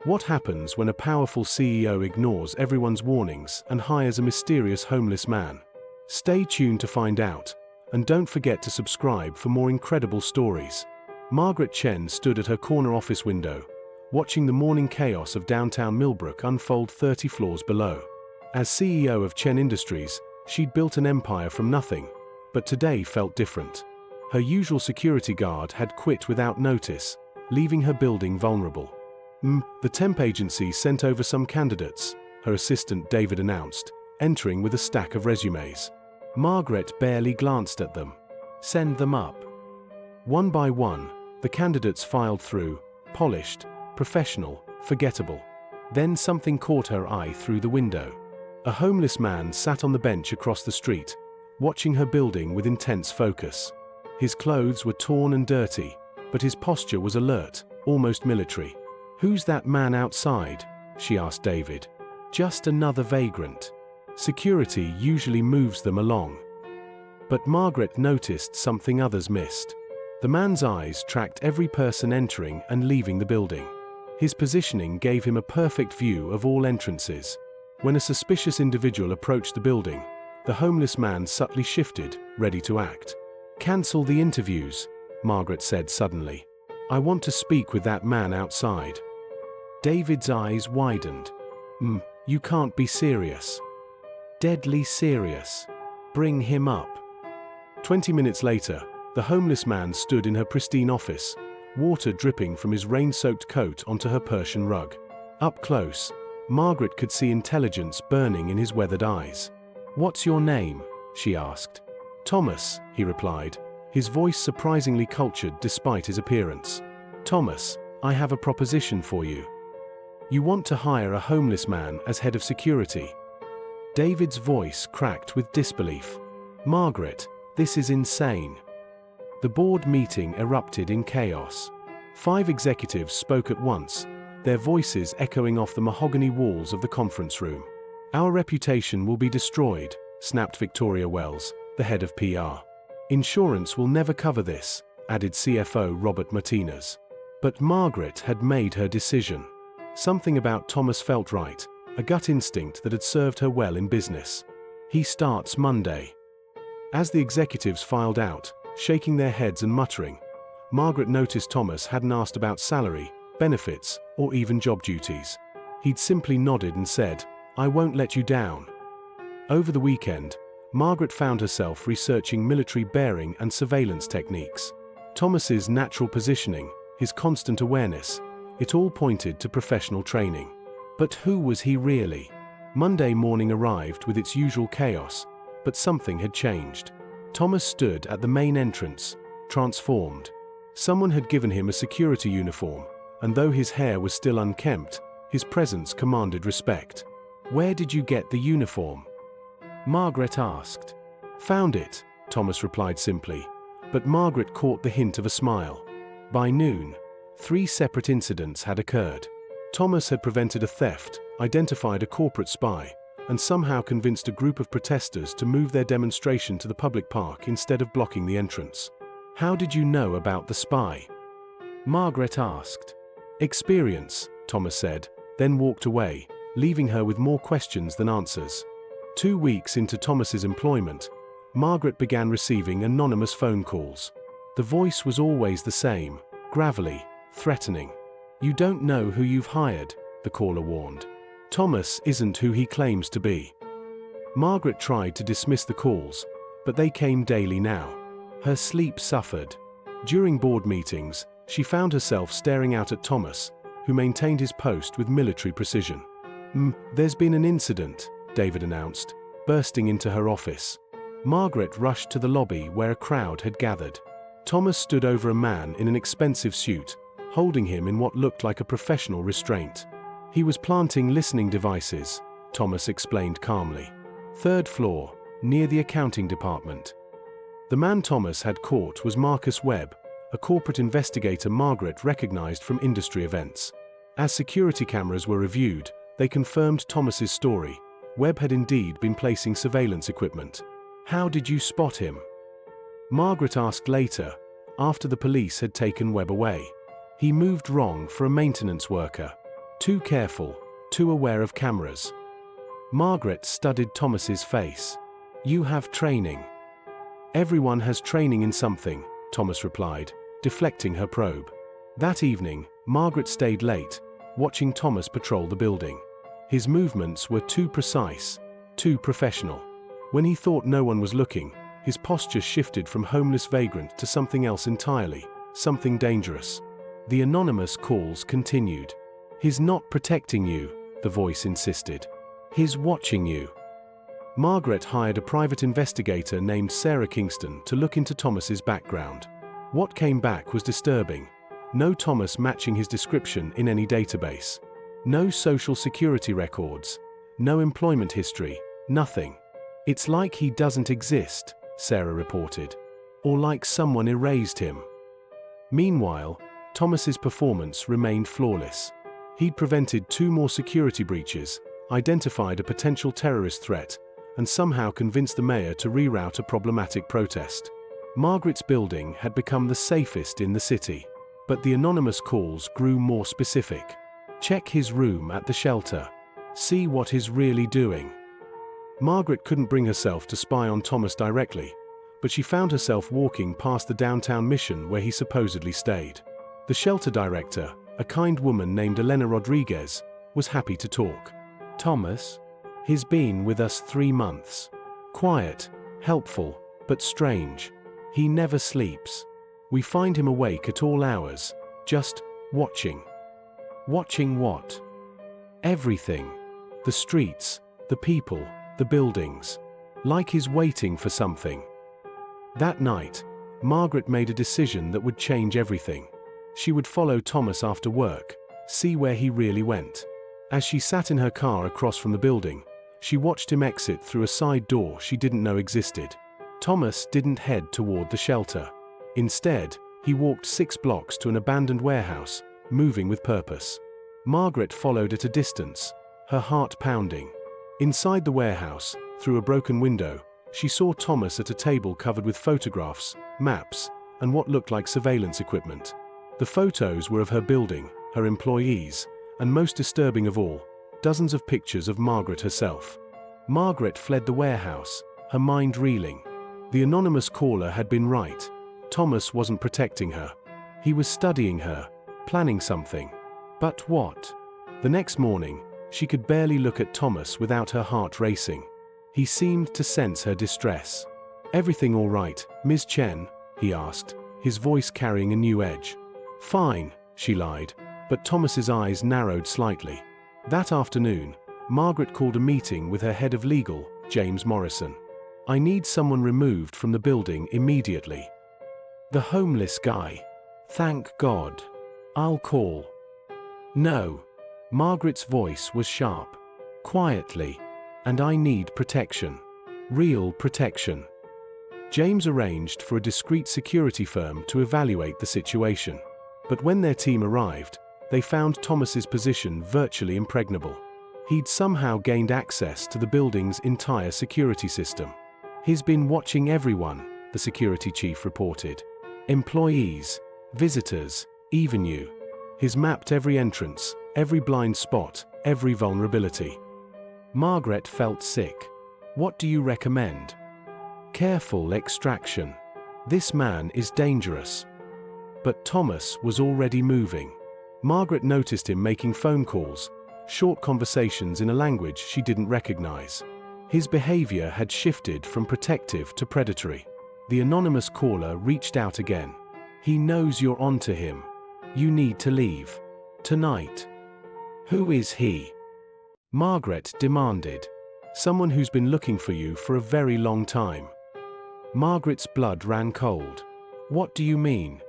What happens when a powerful CEO ignores everyone's warnings and hires a mysterious homeless man? Stay tuned to find out, and don't forget to subscribe for more incredible stories. Margaret Chen stood at her corner office window, watching the morning chaos of downtown Millbrook unfold 30 floors below. As CEO of Chen Industries, she'd built an empire from nothing, but today felt different. Her usual security guard had quit without notice, leaving her building vulnerable. The temp agency sent over some candidates, her assistant David announced, entering with a stack of resumes. Margaret barely glanced at them. Send them up. One by one, the candidates filed through, polished, professional, forgettable. Then something caught her eye through the window. A homeless man sat on the bench across the street, watching her building with intense focus. His clothes were torn and dirty, but his posture was alert, almost military. "Who's that man outside?" she asked David. "Just another vagrant. Security usually moves them along." But Margaret noticed something others missed. The man's eyes tracked every person entering and leaving the building. His positioning gave him a perfect view of all entrances. When a suspicious individual approached the building, the homeless man subtly shifted, ready to act. "Cancel the interviews," Margaret said suddenly. "I want to speak with that man outside." David's eyes widened. You can't be serious." "Deadly serious. Bring him up." 20 minutes later, the homeless man stood in her pristine office, water dripping from his rain-soaked coat onto her Persian rug. Up close, Margaret could see intelligence burning in his weathered eyes. "What's your name?" she asked. "Thomas," he replied, his voice surprisingly cultured despite his appearance. "Thomas, I have a proposition for you. You want to hire a homeless man as head of security." David's voice cracked with disbelief. "Margaret, this is insane." The board meeting erupted in chaos. 5 executives spoke at once, their voices echoing off the mahogany walls of the conference room. "Our reputation will be destroyed," snapped Victoria Wells, the head of PR. "Insurance will never cover this," added CFO Robert Martinez. But Margaret had made her decision. Something about Thomas felt right, a gut instinct that had served her well in business. "He starts Monday." As the executives filed out, shaking their heads and muttering, Margaret noticed Thomas hadn't asked about salary, benefits, or even job duties. He'd simply nodded and said, "I won't let you down." Over the weekend, Margaret found herself researching military bearing and surveillance techniques. Thomas's natural positioning, his constant awareness, it all pointed to professional training. But who was he really? Monday morning arrived with its usual chaos, but something had changed. Thomas stood at the main entrance, transformed. Someone had given him a security uniform, and though his hair was still unkempt, his presence commanded respect. "Where did you get the uniform?" Margaret asked. "Found it," Thomas replied simply, but Margaret caught the hint of a smile. By noon, 3 separate incidents had occurred. Thomas had prevented a theft, identified a corporate spy, and somehow convinced a group of protesters to move their demonstration to the public park instead of blocking the entrance. "How did you know about the spy?" Margaret asked. "Experience," Thomas said, then walked away, leaving her with more questions than answers. 2 weeks into Thomas's employment, Margaret began receiving anonymous phone calls. The voice was always the same, gravelly, threatening. "You don't know who you've hired," the caller warned. "Thomas isn't who he claims to be." Margaret tried to dismiss the calls, but they came daily now. Her sleep suffered. During board meetings, she found herself staring out at Thomas, who maintained his post with military precision. There's been an incident," David announced, bursting into her office. Margaret rushed to the lobby where a crowd had gathered. Thomas stood over a man in an expensive suit, holding him in what looked like a professional restraint. "He was planting listening devices," Thomas explained calmly. "3rd floor, near the accounting department." The man Thomas had caught was Marcus Webb, a corporate investigator Margaret recognized from industry events. As security cameras were reviewed, they confirmed Thomas's story. Webb had indeed been placing surveillance equipment. "How did you spot him?" Margaret asked later, after the police had taken Webb away. "He moved wrong for a maintenance worker." Too careful, too aware of cameras. Margaret studied Thomas's face. You have training. Everyone has training in something, Thomas replied, deflecting her probe. That evening, Margaret stayed late, watching Thomas patrol the building. His movements were too precise, too professional. When he thought no one was looking, his posture shifted from homeless vagrant to something else entirely, something dangerous. The anonymous calls continued. He's not protecting you, the voice insisted. He's watching you. Margaret hired a private investigator named Sarah Kingston to look into Thomas's background. What came back was disturbing. No Thomas matching his description in any database. No social security records. No employment history. Nothing. It's like he doesn't exist, Sarah reported. Or like someone erased him. Meanwhile, Thomas's performance remained flawless. He'd prevented 2 more security breaches, identified a potential terrorist threat, and somehow convinced the mayor to reroute a problematic protest. Margaret's building had become the safest in the city. But the anonymous calls grew more specific. Check his room at the shelter. See what he's really doing. Margaret couldn't bring herself to spy on Thomas directly, but she found herself walking past the downtown mission where he supposedly stayed. The shelter director, a kind woman named Elena Rodriguez, was happy to talk. Thomas? He's been with us 3 months. Quiet, helpful, but strange. He never sleeps. We find him awake at all hours, just watching. Watching what? Everything. The streets, the people, the buildings. Like he's waiting for something. That night, Margaret made a decision that would change everything. She would follow Thomas after work, see where he really went. As she sat in her car across from the building, she watched him exit through a side door she didn't know existed. Thomas didn't head toward the shelter. Instead, he walked 6 blocks to an abandoned warehouse, moving with purpose. Margaret followed at a distance, her heart pounding. Inside the warehouse, through a broken window, she saw Thomas at a table covered with photographs, maps, and what looked like surveillance equipment. The photos were of her building, her employees, and most disturbing of all, dozens of pictures of Margaret herself. Margaret fled the warehouse, her mind reeling. The anonymous caller had been right. Thomas wasn't protecting her. He was studying her, planning something. But what? The next morning, she could barely look at Thomas without her heart racing. He seemed to sense her distress. "Everything all right, Ms. Chen?" he asked, his voice carrying a new edge. "Fine," she lied, but Thomas's eyes narrowed slightly. That afternoon, Margaret called a meeting with her head of legal, James Morrison. "I need someone removed from the building immediately." "The homeless guy. Thank God. I'll call." "No." Margaret's voice was sharp. "Quietly. And I need protection. Real protection." James arranged for a discreet security firm to evaluate the situation. But when their team arrived, they found Thomas's position virtually impregnable. He'd somehow gained access to the building's entire security system. "He's been watching everyone," the security chief reported. "Employees, visitors, even you. He's mapped every entrance, every blind spot, every vulnerability." Margaret felt sick. "What do you recommend?" "Careful extraction. This man is dangerous." But Thomas was already moving. Margaret noticed him making phone calls, short conversations in a language she didn't recognize. His behavior had shifted from protective to predatory. The anonymous caller reached out again. "He knows you're onto him. You need to leave. Tonight." "Who is he?" Margaret demanded. "Someone who's been looking for you for a very long time." Margaret's blood ran cold. "What do you mean?"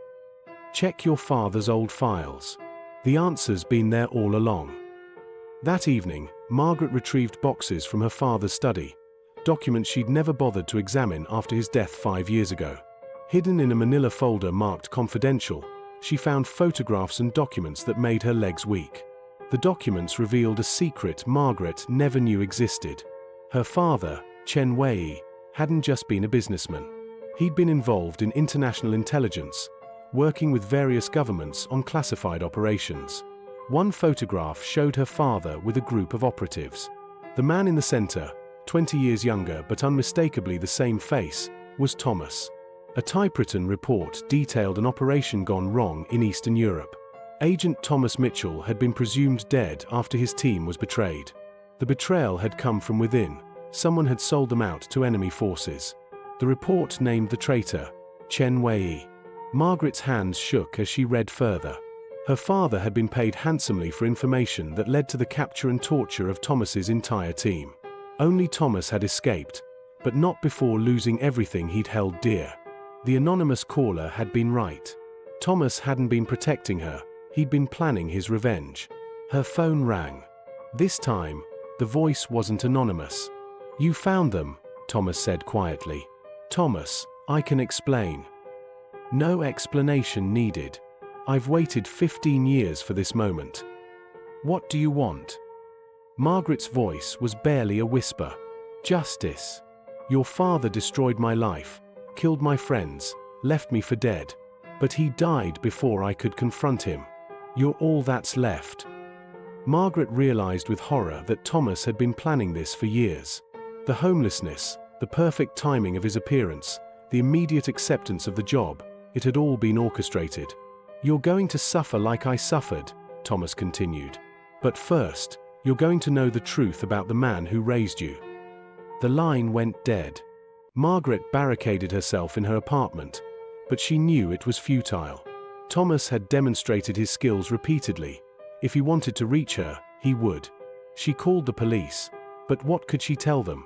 "Check your father's old files. The answer's been there all along." That evening, Margaret retrieved boxes from her father's study, documents she'd never bothered to examine after his death 5 years ago. Hidden in a manila folder marked confidential, she found photographs and documents that made her legs weak. The documents revealed a secret Margaret never knew existed. Her father, Chen Wei, hadn't just been a businessman. He'd been involved in international intelligence, working with various governments on classified operations. One photograph showed her father with a group of operatives. The man in the center, 20 years younger but unmistakably the same face, was Thomas. A typewritten report detailed an operation gone wrong in Eastern Europe. Agent Thomas Mitchell had been presumed dead after his team was betrayed. The betrayal had come from within. Someone had sold them out to enemy forces. The report named the traitor, Chen Wei. Margaret's hands shook as she read further. Her father had been paid handsomely for information that led to the capture and torture of Thomas's entire team. Only Thomas had escaped, but not before losing everything he'd held dear. The anonymous caller had been right. Thomas hadn't been protecting her, he'd been planning his revenge. Her phone rang. This time, the voice wasn't anonymous. "You found them," Thomas said quietly. "Thomas, I can explain." "No explanation needed. I've waited 15 years for this moment." "What do you want?" Margaret's voice was barely a whisper. "Justice. Your father destroyed my life, killed my friends, left me for dead. But he died before I could confront him. You're all that's left." Margaret realized with horror that Thomas had been planning this for years. The homelessness, the perfect timing of his appearance, the immediate acceptance of the job, it had all been orchestrated. "You're going to suffer like I suffered," Thomas continued. "But first, you're going to know the truth about the man who raised you." The line went dead. Margaret barricaded herself in her apartment, but she knew it was futile. Thomas had demonstrated his skills repeatedly. If he wanted to reach her, he would. She called the police, but what could she tell them?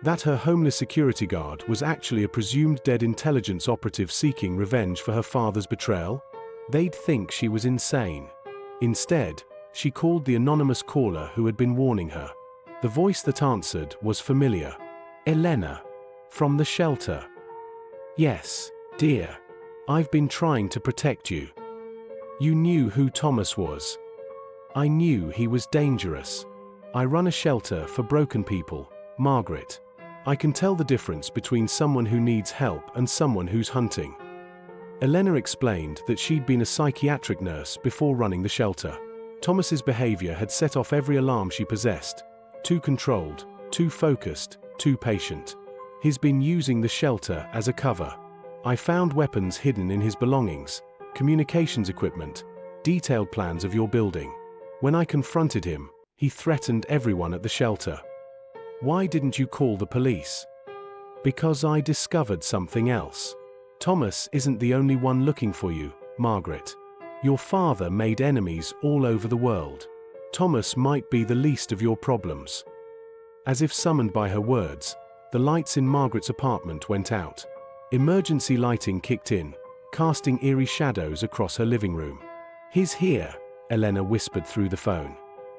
That her homeless security guard was actually a presumed dead intelligence operative seeking revenge for her father's betrayal? They'd think she was insane. Instead, she called the anonymous caller who had been warning her. The voice that answered was familiar. "Elena. From the shelter." "Yes, dear. I've been trying to protect you." "You knew who Thomas was." "I knew he was dangerous. I run a shelter for broken people, Margaret. I can tell the difference between someone who needs help and someone who's hunting." Elena explained that she'd been a psychiatric nurse before running the shelter. Thomas's behavior had set off every alarm she possessed. Too controlled, too focused, too patient. He's been using the shelter as a cover. I found weapons hidden in his belongings, communications equipment, detailed plans of your building. When I confronted him, he threatened everyone at the shelter. "Why didn't you call the police?" "Because I discovered something else. Thomas isn't the only one looking for you, Margaret. Your father made enemies all over the world. Thomas might be the least of your problems." As if summoned by her words, the lights in Margaret's apartment went out. Emergency lighting kicked in, casting eerie shadows across her living room. "He's here," Elena whispered through the phone.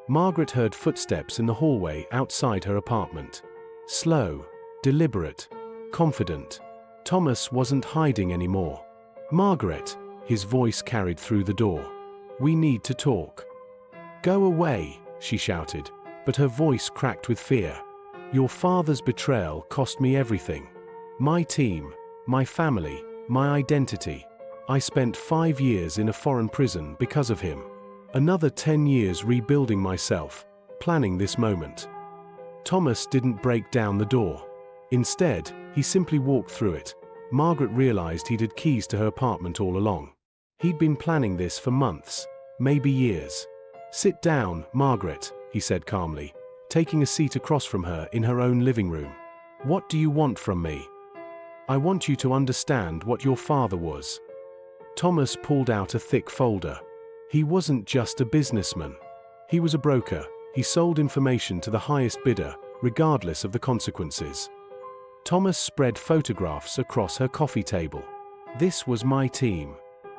Margaret heard footsteps in the hallway outside her apartment. Slow, deliberate, confident. Thomas wasn't hiding anymore. "Margaret," his voice carried through the door. "We need to talk." "Go away," she shouted, but her voice cracked with fear. "Your father's betrayal cost me everything. My team, my family, my identity. I spent 5 years in a foreign prison because of him. Another 10 years rebuilding myself, planning this moment." Thomas didn't break down the door. Instead, he simply walked through it. Margaret realized he'd had keys to her apartment all along. He'd been planning this for months, maybe years. "Sit down, Margaret," he said calmly, taking a seat across from her in her own living room. "What do you want from me?" "I want you to understand what your father was." Thomas pulled out a thick folder. He wasn't just a businessman. He was a broker. He sold information to the highest bidder, regardless of the consequences. Thomas spread photographs across her coffee table. "This was my team.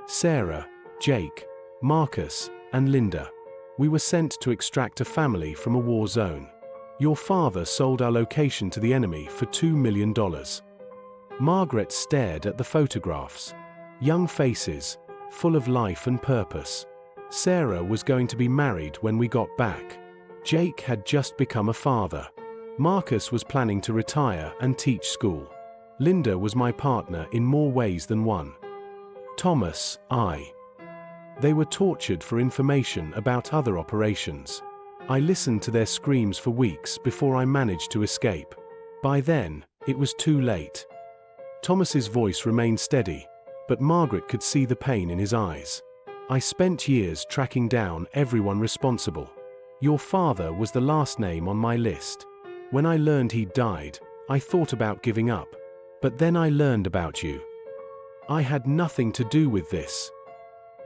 Sarah, Jake, Marcus, and Linda. We were sent to extract a family from a war zone. Your father sold our location to the enemy for $2 million. Margaret stared at the photographs. Young faces, full of life and purpose. Sarah was going to be married when we got back. Jake had just become a father. Marcus was planning to retire and teach school. Linda was my partner in more ways than one. Thomas, I. They were tortured for information about other operations. I listened to their screams for weeks before I managed to escape. By then, it was too late. Thomas's voice remained steady, but Margaret could see the pain in his eyes. I spent years tracking down everyone responsible. Your father was the last name on my list. When I learned he'd died, I thought about giving up. But then I learned about you. I had nothing to do with this.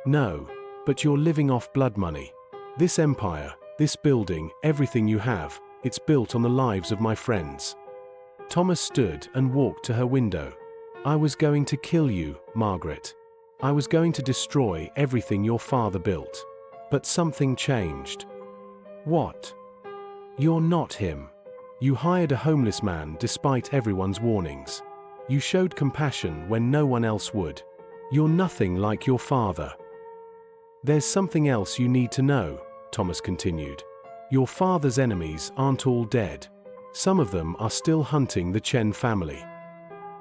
No, but you're living off blood money. This empire, this building, everything you have, it's built on the lives of my friends. Thomas stood and walked to her window. I was going to kill you, Margaret. I was going to destroy everything your father built. But something changed. What? You're not him. You hired a homeless man despite everyone's warnings. You showed compassion when no one else would. You're nothing like your father. There's something else you need to know, Thomas continued. Your father's enemies aren't all dead. Some of them are still hunting the Chen family.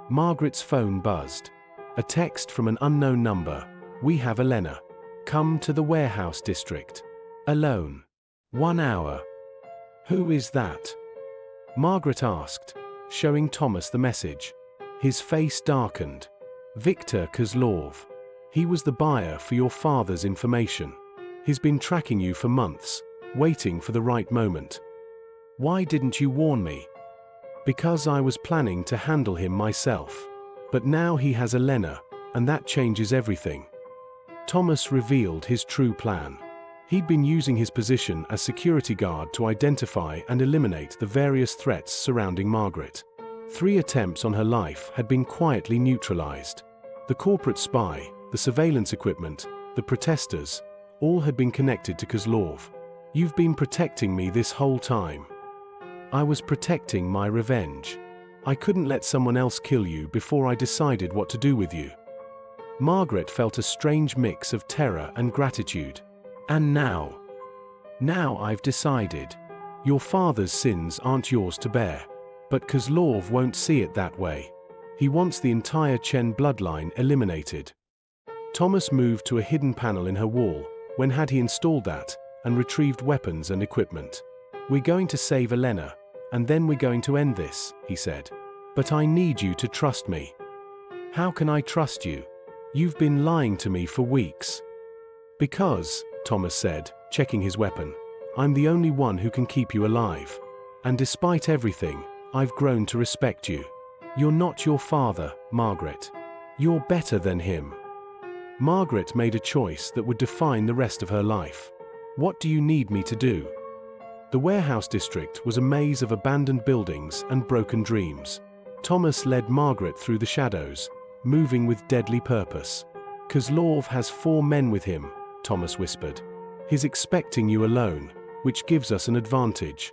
Margaret's phone buzzed. A text from an unknown number. We have Elena. Come to the warehouse district. Alone. 1 hour. Who is that? Margaret asked, showing Thomas the message. His face darkened. Viktor Kozlov. He was the buyer for your father's information. He's been tracking you for months, waiting for the right moment. Why didn't you warn me? Because I was planning to handle him myself. But now he has Elena, and that changes everything. Thomas revealed his true plan. He'd been using his position as security guard to identify and eliminate the various threats surrounding Margaret. 3 attempts on her life had been quietly neutralized. The corporate spy, the surveillance equipment, the protesters, all had been connected to Kozlov. You've been protecting me this whole time. I was protecting my revenge. I couldn't let someone else kill you before I decided what to do with you. Margaret felt a strange mix of terror and gratitude. And now I've decided. Your father's sins aren't yours to bear. But Kozlov won't see it that way. He wants the entire Chen bloodline eliminated. Thomas moved to a hidden panel in her wall. When had he installed that, and retrieved weapons and equipment? We're going to save Elena, and then we're going to end this, he said. But I need you to trust me. How can I trust you? You've been lying to me for weeks. Because, Thomas said, checking his weapon, I'm the only one who can keep you alive. And despite everything, I've grown to respect you. You're not your father, Margaret. You're better than him. Margaret made a choice that would define the rest of her life. What do you need me to do? The warehouse district was a maze of abandoned buildings and broken dreams. Thomas led Margaret through the shadows, moving with deadly purpose. Kozlov has 4 men with him, Thomas whispered. He's expecting you alone, which gives us an advantage.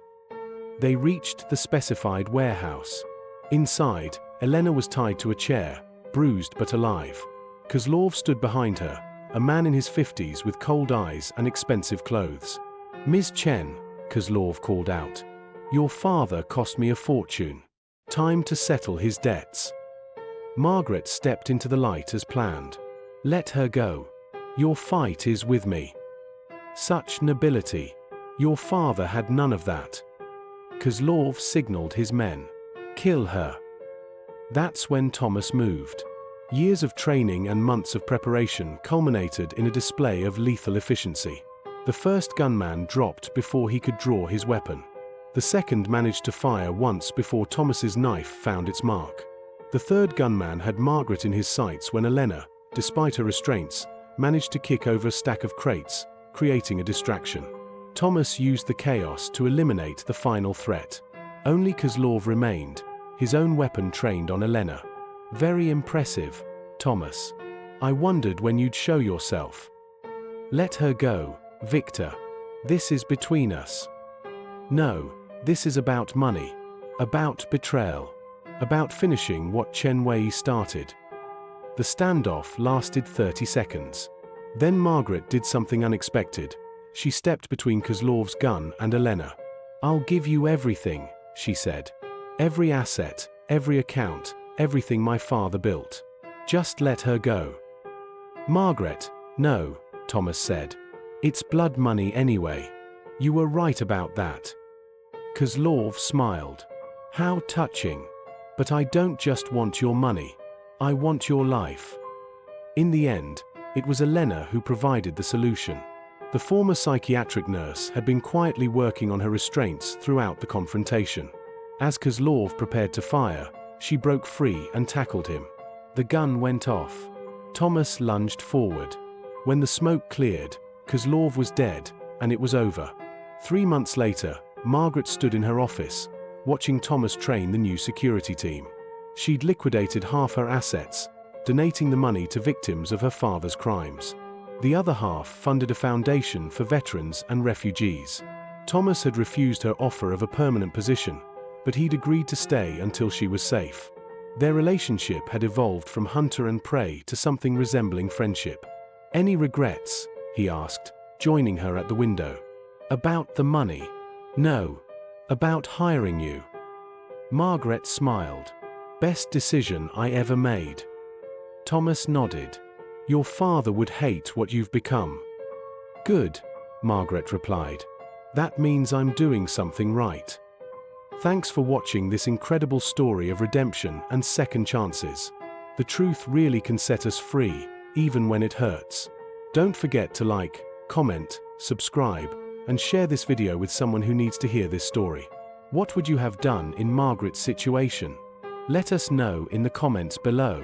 They reached the specified warehouse. Inside, Elena was tied to a chair, bruised but alive. Kozlov stood behind her, a man in his 50s with cold eyes and expensive clothes. Ms. Chen, Kozlov called out. Your father cost me a fortune. Time to settle his debts. Margaret stepped into the light as planned. Let her go. Your fight is with me. Such nobility. Your father had none of that. Kozlov signaled his men. Kill her. That's when Thomas moved. Years of training and months of preparation culminated in a display of lethal efficiency. The first gunman dropped before he could draw his weapon. The second managed to fire once before Thomas's knife found its mark. The third gunman had Margaret in his sights when Elena, despite her restraints, managed to kick over a stack of crates, creating a distraction. Thomas used the chaos to eliminate the final threat. Only Kozlov remained, his own weapon trained on Elena. Very impressive, Thomas. I wondered when you'd show yourself. Let her go, Viktor. This is between us. No, this is about money. About betrayal. About finishing what Chen Wei started. The standoff lasted 30 seconds. Then Margaret did something unexpected. She stepped between Kozlov's gun and Elena. I'll give you everything, she said. Every asset, every account, everything my father built. Just let her go. Margaret, no, Thomas said. "It's blood money anyway." "You were right about that." Kozlov smiled. "How touching. But I don't just want your money. I want your life." In the end, it was Elena who provided the solution. The former psychiatric nurse had been quietly working on her restraints throughout the confrontation. As Kozlov prepared to fire, she broke free and tackled him. The gun went off. Thomas lunged forward. When the smoke cleared, Kozlov was dead, and it was over. 3 months later, Margaret stood in her office, watching Thomas train the new security team. She'd liquidated half her assets, donating the money to victims of her father's crimes. The other half funded a foundation for veterans and refugees. Thomas had refused her offer of a permanent position, but he'd agreed to stay until she was safe. Their relationship had evolved from hunter and prey to something resembling friendship. "Any regrets?" he asked, joining her at the window. "About the money?" "No. About hiring you." Margaret smiled. "Best decision I ever made." Thomas nodded. "Your father would hate what you've become." "Good," Margaret replied. "That means I'm doing something right." Thanks for watching this incredible story of redemption and second chances. The truth really can set us free, even when it hurts. Don't forget to like, comment, subscribe, and share this video with someone who needs to hear this story. What would you have done in Margaret's situation? Let us know in the comments below.